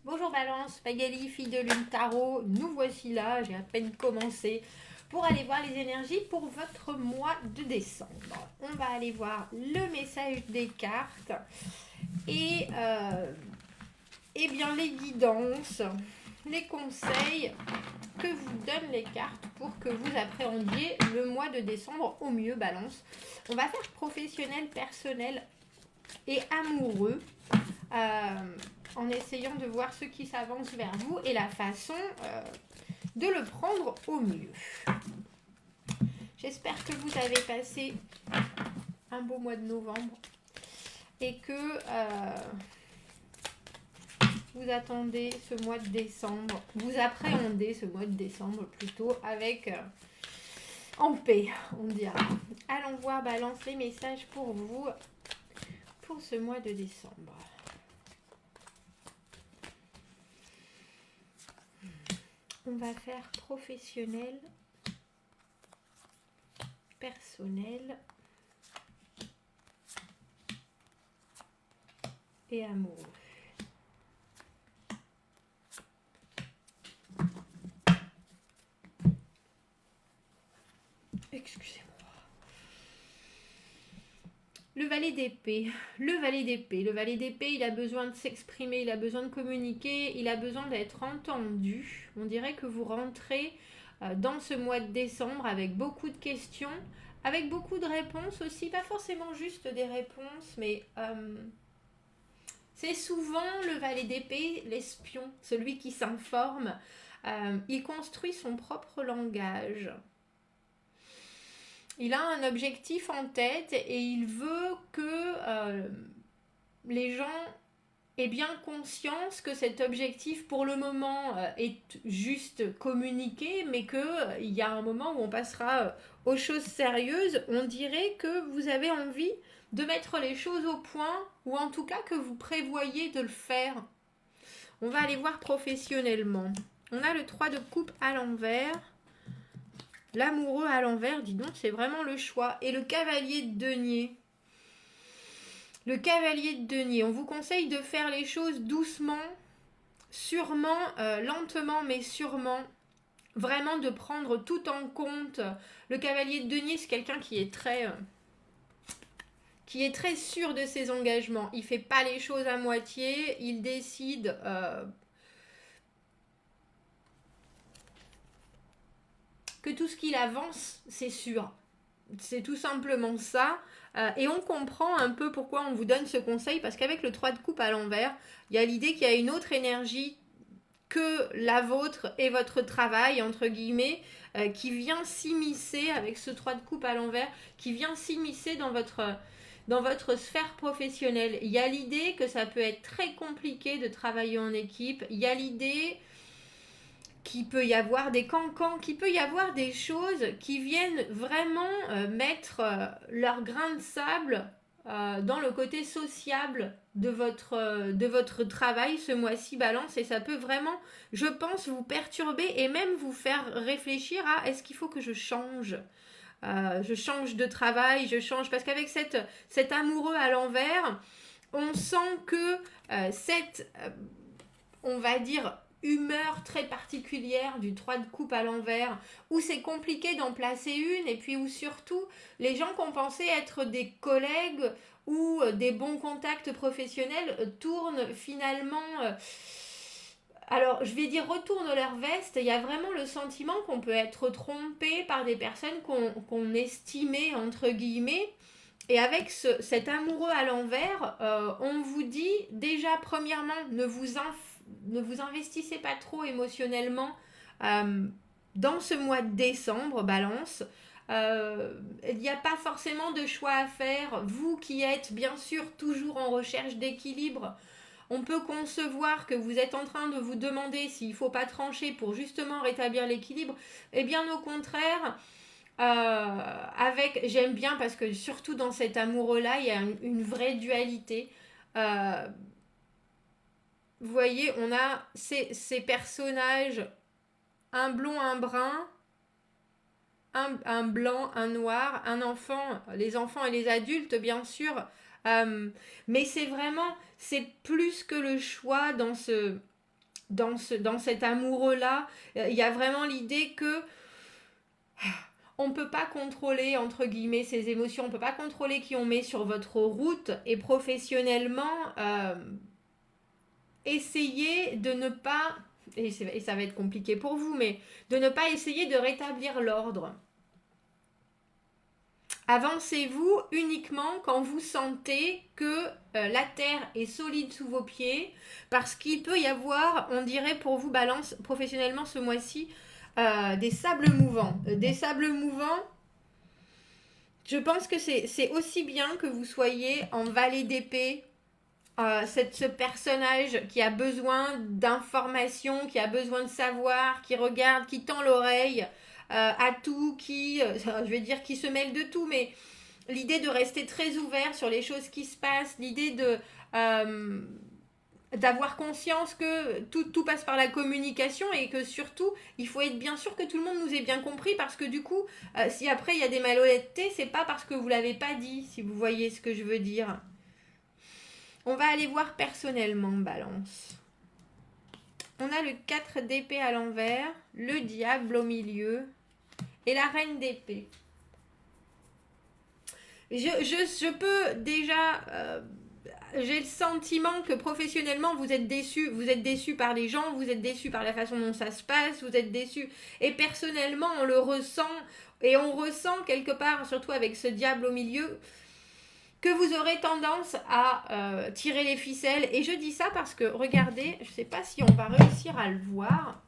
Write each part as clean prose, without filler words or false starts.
Bonjour Balance, Magali, fille de lune tarot, nous voici là, j'ai à peine commencé pour aller voir les énergies pour votre mois de décembre. On va aller voir le message des cartes et bien les guidances, les conseils que vous donnent les cartes pour que vous appréhendiez le mois de décembre au mieux, Balance. On va faire professionnel, personnel et amoureux. En essayant de voir ce qui s'avance vers vous et la façon de le prendre au mieux. J'espère que vous avez passé un beau mois de novembre et que vous attendez ce mois de décembre, vous appréhendez ce mois de décembre plutôt avec en paix, on dira. Allons voir, Balance, les messages pour vous pour ce mois de décembre. On va faire professionnel, personnel et amoureux. Excusez-moi. Le valet d'épée. Le valet d'épée, il a besoin de s'exprimer, il a besoin de communiquer, il a besoin d'être entendu. On dirait que vous rentrez dans ce mois de décembre avec beaucoup de questions, avec beaucoup de réponses aussi, pas forcément juste des réponses, mais c'est souvent le valet d'épée, l'espion, celui qui s'informe. Il construit son propre langage. Il a un objectif en tête et il veut que les gens aient bien conscience que cet objectif, pour le moment, est juste communiqué, mais qu'il y a un moment où on passera aux choses sérieuses. On dirait que vous avez envie de mettre les choses au point, ou en tout cas que vous prévoyez de le faire. On va aller voir professionnellement. On a le 3 de coupe à l'envers. L'amoureux à l'envers, dis donc, c'est vraiment le choix. Et le cavalier de denier. Le cavalier de denier. On vous conseille de faire les choses doucement, sûrement, lentement, mais sûrement. Vraiment de prendre tout en compte. Le cavalier de denier, c'est quelqu'un qui est très sûr de ses engagements. Il ne fait pas les choses à moitié. Il décide... que tout ce qu'il avance, c'est sûr. C'est tout simplement ça. Et on comprend un peu pourquoi on vous donne ce conseil, parce qu'avec le 3 de coupe à l'envers, il y a l'idée qu'il y a une autre énergie que la vôtre et votre travail, entre guillemets, qui vient s'immiscer avec ce 3 de coupe à l'envers, qui vient s'immiscer dans votre sphère professionnelle. Il y a l'idée que ça peut être très compliqué de travailler en équipe. Il y a l'idée qu'il peut y avoir des cancans, qu'il peut y avoir des choses qui viennent vraiment mettre leur grain de sable dans le côté sociable de votre travail ce mois-ci, Balance, et ça peut vraiment, je pense, vous perturber et même vous faire réfléchir à est-ce qu'il faut que je change de travail, je change, parce qu'avec cet amoureux à l'envers, on sent que on va dire, humeur très particulière du 3 de coupe à l'envers, où c'est compliqué d'en placer une, et puis où surtout les gens qu'on pensait être des collègues ou des bons contacts professionnels tournent finalement... alors, je vais dire retournent leur veste. Il y a vraiment le sentiment qu'on peut être trompé par des personnes qu'on estimait, entre guillemets. Et avec cet amoureux à l'envers, on vous dit déjà, premièrement, ne vous investissez pas trop émotionnellement dans ce mois de décembre, Balance. Il n'y a pas forcément de choix à faire. Vous qui êtes bien sûr toujours en recherche d'équilibre, on peut concevoir que vous êtes en train de vous demander s'il ne faut pas trancher pour justement rétablir l'équilibre. Et bien au contraire, j'aime bien parce que surtout dans cet amoureux-là, il y a une vraie dualité. Vous voyez, on a ces personnages, un blond, un brun, un blanc, un noir, un enfant, les enfants et les adultes, bien sûr. Mais c'est plus que le choix dans dans cet amoureux-là. Il y a vraiment l'idée que on ne peut pas contrôler, entre guillemets, ses émotions, on ne peut pas contrôler qui on met sur votre route, et professionnellement, essayez de ne pas, et ça va être compliqué pour vous, mais de ne pas essayer de rétablir l'ordre. Avancez-vous uniquement quand vous sentez que la terre est solide sous vos pieds, parce qu'il peut y avoir, on dirait pour vous, Balance, professionnellement ce mois-ci, des sables mouvants. Des sables mouvants, je pense que c'est aussi bien que vous soyez en vallée d'épée, ce personnage qui a besoin d'informations, qui a besoin de savoir, qui regarde, qui tend l'oreille à tout, je vais dire qui se mêle de tout, mais l'idée de rester très ouvert sur les choses qui se passent, l'idée d'avoir conscience que tout passe par la communication, et que surtout, il faut être bien sûr que tout le monde nous ait bien compris, parce que du coup, si après il y a des malhonnêtetés, c'est pas parce que vous l'avez pas dit, si vous voyez ce que je veux dire. On va aller voir personnellement, Balance. On a le 4 d'épée à l'envers, le diable au milieu et la reine d'épée. Je peux déjà... j'ai le sentiment que professionnellement, vous êtes déçu par les gens, vous êtes déçu par la façon dont ça se passe, vous êtes déçu. Et personnellement, on le ressent, et on ressent quelque part, surtout avec ce diable au milieu, que vous aurez tendance à tirer les ficelles. Et je dis ça parce que, regardez, je ne sais pas si on va réussir à le voir.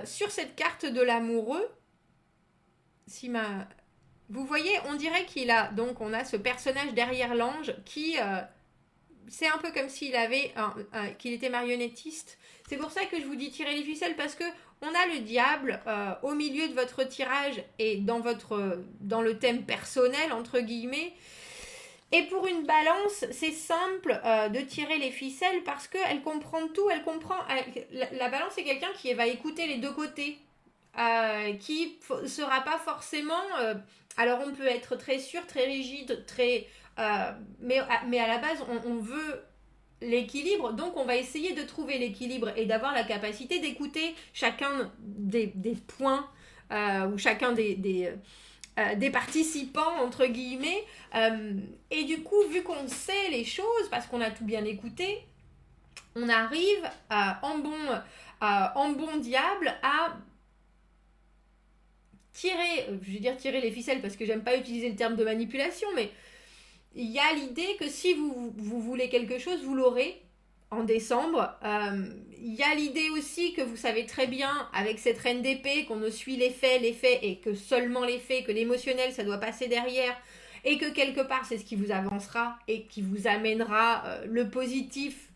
Sur cette carte de l'amoureux, vous voyez, on dirait on a ce personnage derrière l'ange qui... c'est un peu comme s'il qu'il était marionnettiste. C'est pour ça que je vous dis tirer les ficelles, parce que on a le diable au milieu de votre tirage, et dans le thème personnel, entre guillemets. Et pour une balance, c'est simple de tirer les ficelles, parce qu'elle comprend tout. La balance, c'est quelqu'un qui va écouter les deux côtés. Qui ne sera pas forcément... alors on peut être très sûr, très rigide, mais à la base, on veut l'équilibre, donc on va essayer de trouver l'équilibre et d'avoir la capacité d'écouter chacun des points ou chacun des participants, entre guillemets. Et du coup, vu qu'on sait les choses, parce qu'on a tout bien écouté, on arrive en bon diable à tirer les ficelles, parce que j'aime pas utiliser le terme de manipulation, mais il y a l'idée que si vous voulez quelque chose, vous l'aurez en décembre. Il y a l'idée aussi que vous savez très bien, avec cette reine d'épée, qu'on ne suit les faits, et que seulement les faits, que l'émotionnel, ça doit passer derrière, et que quelque part, c'est ce qui vous avancera et qui vous amènera le positif.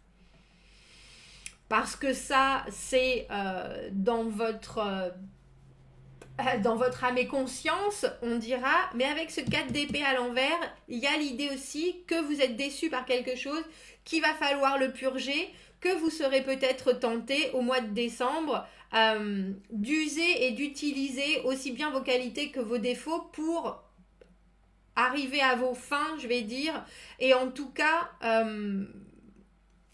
Parce que ça, c'est dans votre âme et conscience, on dira, mais avec ce 4 d'épée à l'envers, il y a l'idée aussi que vous êtes déçu par quelque chose, qu'il va falloir le purger, que vous serez peut-être tenté au mois de décembre d'user et d'utiliser aussi bien vos qualités que vos défauts pour arriver à vos fins, je vais dire, et en tout cas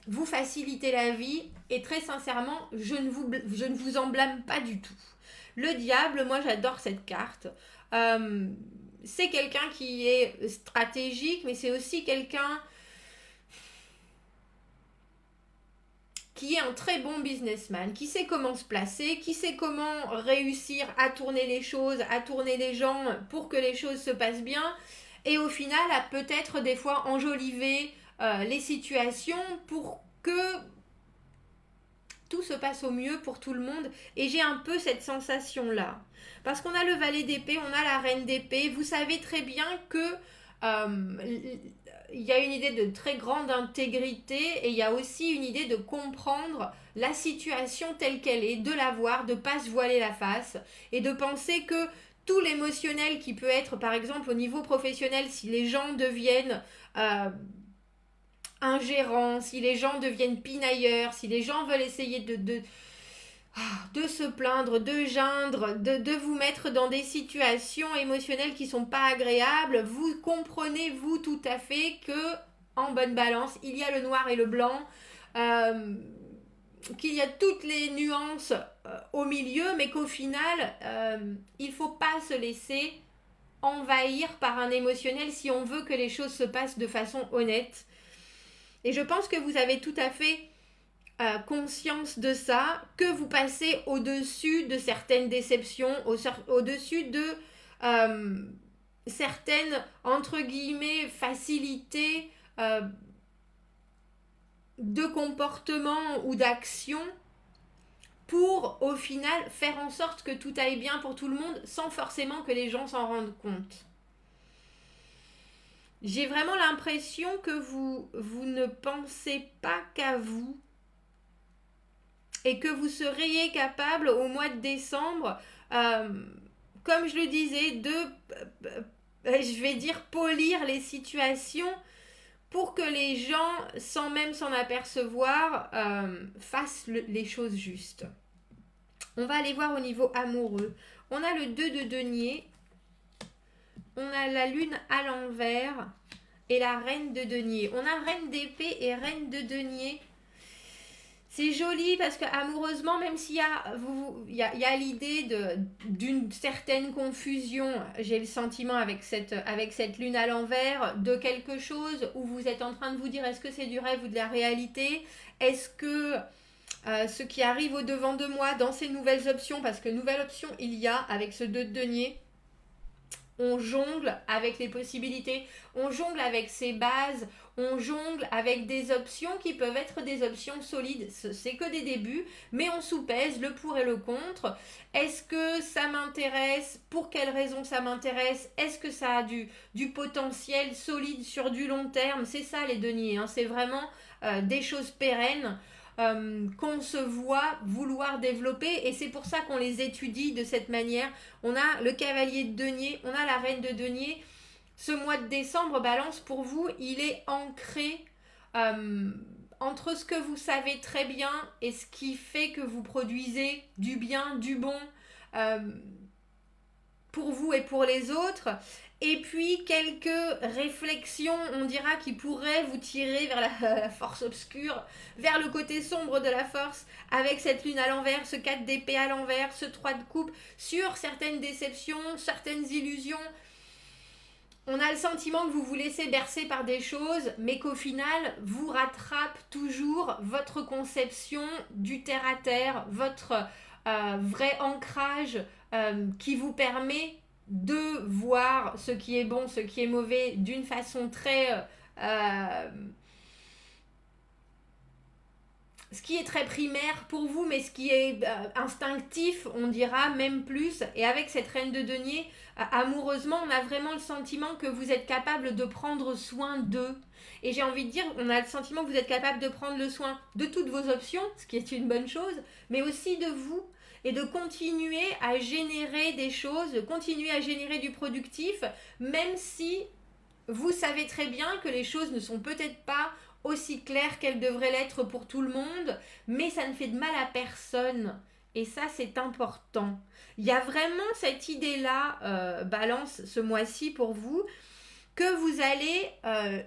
vous faciliter la vie. Et très sincèrement, je ne vous en blâme pas du tout. Le diable, moi j'adore cette carte. C'est quelqu'un qui est stratégique, mais c'est aussi quelqu'un qui est un très bon businessman, qui sait comment se placer, qui sait comment réussir à tourner les choses, à tourner les gens pour que les choses se passent bien, et au final à peut-être des fois enjoliver les situations pour que tout se passe au mieux pour tout le monde. Et j'ai un peu cette sensation-là. Parce qu'on a le valet d'épée, on a la reine d'épée. Vous savez très bien que il y a une idée de très grande intégrité, et il y a aussi une idée de comprendre la situation telle qu'elle est, de la voir, de ne pas se voiler la face, et de penser que tout l'émotionnel qui peut être, par exemple, au niveau professionnel, si les gens deviennent... ingérants, si les gens deviennent pinailleurs, si les gens veulent essayer de se plaindre, de geindre, de vous mettre dans des situations émotionnelles qui sont pas agréables, vous comprenez, vous, tout à fait, que en bonne balance, il y a le noir et le blanc. qu'il y a toutes les nuances au milieu, mais qu'au final, il ne faut pas se laisser envahir par un émotionnel si on veut que les choses se passent de façon honnête. Et je pense que vous avez tout à fait conscience de ça, que vous passez au-dessus de certaines déceptions, au-dessus de certaines, entre guillemets, facilités de comportement ou d'action pour, au final, faire en sorte que tout aille bien pour tout le monde sans forcément que les gens s'en rendent compte. J'ai vraiment l'impression que vous ne pensez pas qu'à vous et que vous seriez capable au mois de décembre, comme je le disais, de, je vais dire, polir les situations pour que les gens, sans même s'en apercevoir, fassent les choses justes. On va aller voir au niveau amoureux. On a le 2 de denier, on a la lune à l'envers et la reine de denier. On a reine d'épée et reine de denier. C'est joli parce que amoureusement, même s'il y a l'idée d'une certaine confusion, j'ai le sentiment avec cette lune à l'envers, de quelque chose où vous êtes en train de vous dire est-ce que c'est du rêve ou de la réalité? Est-ce que ce qui arrive au devant de moi dans ces nouvelles options, parce que nouvelle option il y a avec ce 2 de denier, on jongle avec les possibilités, on jongle avec ses bases, on jongle avec des options qui peuvent être des options solides. C'est que des débuts, mais on soupèse le pour et le contre. Est-ce que ça m'intéresse? Pour quelles raisons ça m'intéresse? Est-ce que ça a du potentiel solide sur du long terme? C'est ça les deniers, hein. C'est vraiment des choses pérennes. Qu'on se voit vouloir développer, et c'est pour ça qu'on les étudie de cette manière. On a le cavalier de denier, on a la reine de denier. Ce mois de décembre, Balance, pour vous, il est ancré entre ce que vous savez très bien et ce qui fait que vous produisez du bien, du bon pour vous et pour les autres. Et puis quelques réflexions, on dira, qui pourraient vous tirer vers la force obscure, vers le côté sombre de la force, avec cette lune à l'envers, ce 4 d'épée à l'envers, ce 3 de coupe, sur certaines déceptions, certaines illusions. On a le sentiment que vous vous laissez bercer par des choses, mais qu'au final, vous rattrape toujours votre conception du terre-à-terre, votre vrai ancrage qui vous permet de voir ce qui est bon, ce qui est mauvais d'une façon très ce qui est très primaire pour vous, mais ce qui est instinctif, on dira même plus. Et avec cette reine de denier, amoureusement, on a vraiment le sentiment que vous êtes capable de prendre soin d'eux. Et j'ai envie de dire, on a le sentiment que vous êtes capable de prendre le soin de toutes vos options, ce qui est une bonne chose, mais aussi de vous, et de continuer à générer des choses, de continuer à générer du productif, même si vous savez très bien que les choses ne sont peut-être pas aussi claires qu'elles devraient l'être pour tout le monde, mais ça ne fait de mal à personne. Et ça, c'est important. Il y a vraiment cette idée-là, Balance, ce mois-ci pour vous, que vous allez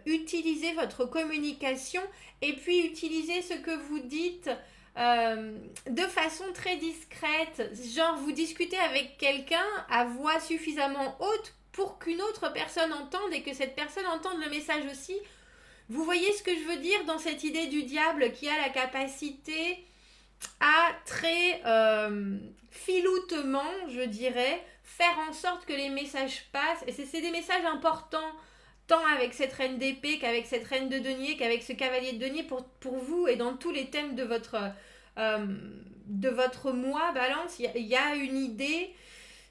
utiliser votre communication et puis utiliser ce que vous dites de façon très discrète. Genre, vous discutez avec quelqu'un à voix suffisamment haute pour qu'une autre personne entende et que cette personne entende le message aussi. Vous voyez ce que je veux dire dans cette idée du diable qui a la capacité à très filoutement, je dirais, faire en sorte que les messages passent. Et c'est des messages importants, tant avec cette reine d'épée qu'avec cette reine de denier, qu'avec ce cavalier de denier pour vous et dans tous les thèmes de votre mois, Balance. Il y a une idée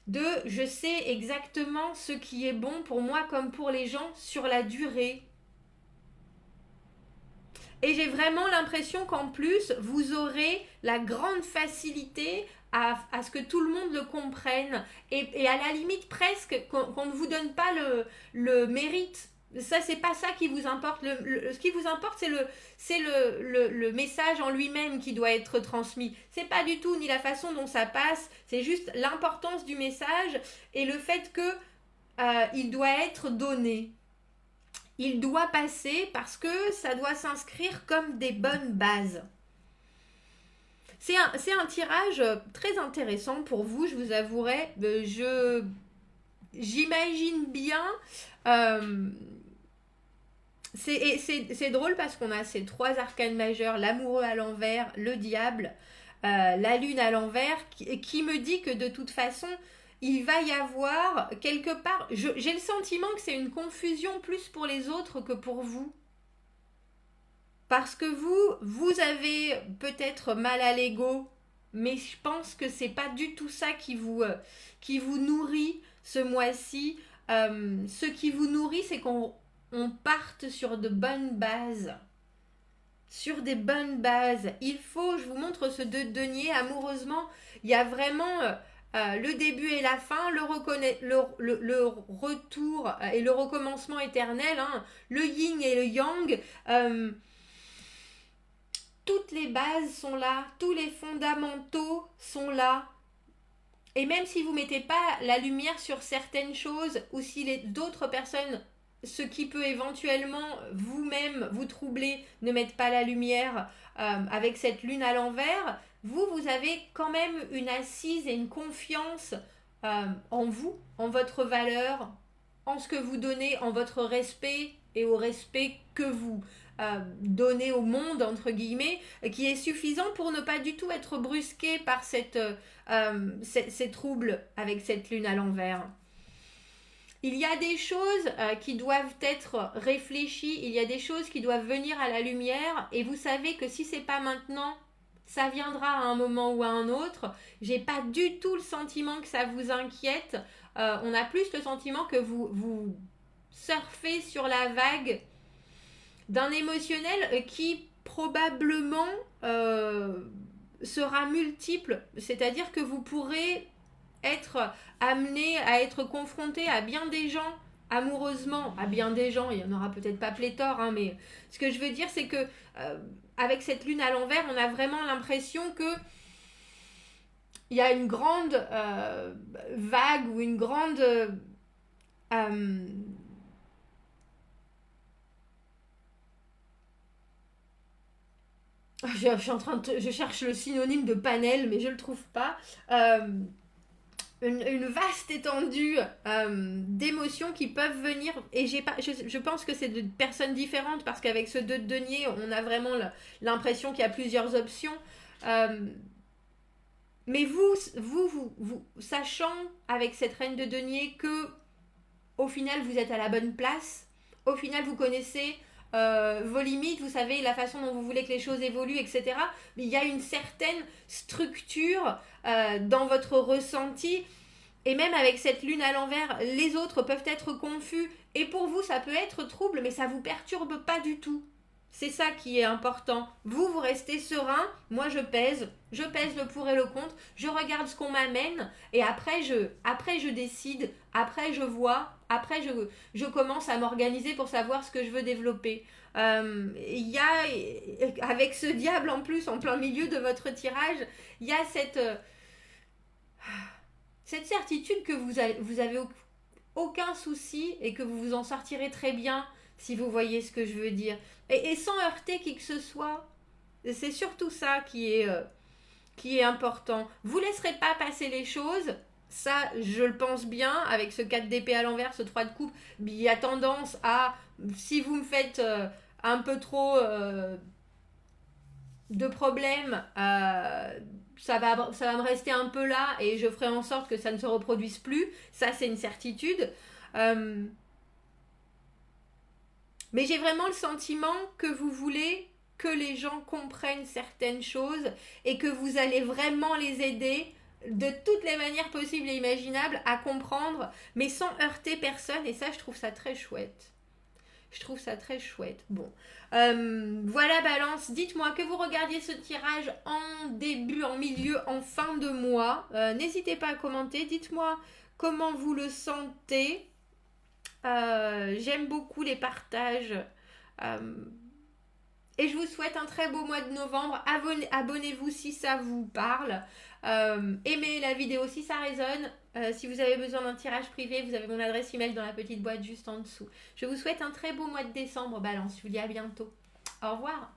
de je sais exactement ce qui est bon pour moi comme pour les gens sur la durée. Et j'ai vraiment l'impression qu'en plus, vous aurez la grande facilité à ce que tout le monde le comprenne. Et à la limite presque qu'on ne vous donne pas le mérite. Ça, c'est pas ça qui vous importe. Ce qui vous importe, c'est le message en lui-même qui doit être transmis. C'est pas du tout ni la façon dont ça passe. C'est juste l'importance du message et le fait que il doit être donné. Il doit passer parce que ça doit s'inscrire comme des bonnes bases. C'est un tirage très intéressant pour vous, je vous avouerai. J'imagine bien. euh, c'est drôle parce qu'on a ces trois arcanes majeurs, l'amoureux à l'envers, le diable, la lune à l'envers, qui me dit que de toute façon, il va y avoir quelque part, j'ai le sentiment que c'est une confusion plus pour les autres que pour vous. Parce que vous avez peut-être mal à l'ego, mais je pense que c'est pas du tout ça qui vous nourrit ce mois-ci. Ce qui vous nourrit, c'est qu'on parte sur de bonnes bases. Sur des bonnes bases. Il faut, je vous montre ce deux denier amoureusement, il y a vraiment le début et la fin, le retour et le recommencement éternel, hein, le yin et le yang. Toutes les bases sont là, tous les fondamentaux sont là. Et même si vous ne mettez pas la lumière sur certaines choses, ou si d'autres personnes, ce qui peut éventuellement vous-même vous troubler, ne mettent pas la lumière avec cette lune à l'envers, vous avez quand même une assise et une confiance en vous, en votre valeur, en ce que vous donnez, en votre respect et au respect que vous donnez au monde, entre guillemets, qui est suffisant pour ne pas du tout être brusqué par ces troubles avec cette lune à l'envers. Il y a des choses qui doivent être réfléchies, il y a des choses qui doivent venir à la lumière, et vous savez que si c'est pas maintenant, ça viendra à un moment ou à un autre. J'ai pas du tout le sentiment que ça vous inquiète. On a plus le sentiment que vous surfez sur la vague d'un émotionnel qui probablement sera multiple. C'est-à-dire que vous pourrez être amené à être confronté à bien des gens amoureusement, à bien des gens, il n'y en aura peut-être pas pléthore, hein, mais ce que je veux dire, c'est que avec cette lune à l'envers, on a vraiment l'impression que il y a une grande vague ou une grande je cherche le synonyme de panel, mais je le trouve pas. Une vaste étendue d'émotions qui peuvent venir, et je pense que c'est de personnes différentes, parce qu'avec ce deux de denier, on a vraiment l'impression qu'il y a plusieurs options. Mais vous, sachant avec cette reine de denier que au final vous êtes à la bonne place, au final vous connaissez vos limites, vous savez la façon dont vous voulez que les choses évoluent, etc. Mais il y a une certaine structure dans votre ressenti. Et même avec cette lune à l'envers, les autres peuvent être confus. Et pour vous, ça peut être trouble, mais ça ne vous perturbe pas du tout. C'est ça qui est important. Vous restez serein. Moi, je pèse le pour et le contre. Je regarde ce qu'on m'amène. Et après, je décide. Après, je vois. Après, je commence à m'organiser pour savoir ce que je veux développer. Il y a, avec ce diable en plus, en plein milieu de votre tirage, il y a cette certitude que vous avez aucun souci et que vous vous en sortirez très bien, si vous voyez ce que je veux dire. Et sans heurter qui que ce soit. C'est surtout ça qui est important. Vous laisserez pas passer les choses. Ça, je le pense bien, avec ce 4 d'épée à l'envers, ce 3 de coupe, il y a tendance à, si vous me faites un peu trop de problèmes, ça va me rester un peu là et je ferai en sorte que ça ne se reproduise plus. Ça, c'est une certitude. Mais j'ai vraiment le sentiment que vous voulez que les gens comprennent certaines choses et que vous allez vraiment les aider de toutes les manières possibles et imaginables à comprendre, mais sans heurter personne. Et ça, je trouve ça très chouette. Je trouve ça très chouette. Bon. Voilà, Balance. Dites-moi que vous regardiez ce tirage en début, en milieu, en fin de mois. N'hésitez pas à commenter. Dites-moi comment vous le sentez. J'aime beaucoup les partages. Et je vous souhaite un très beau mois de novembre. Abonnez-vous si ça vous parle. Aimez la vidéo si ça résonne. Si vous avez besoin d'un tirage privé, vous avez mon adresse email dans la petite boîte juste en dessous. Je vous souhaite un très beau mois de décembre, Balance. Je vous dis à bientôt. Au revoir.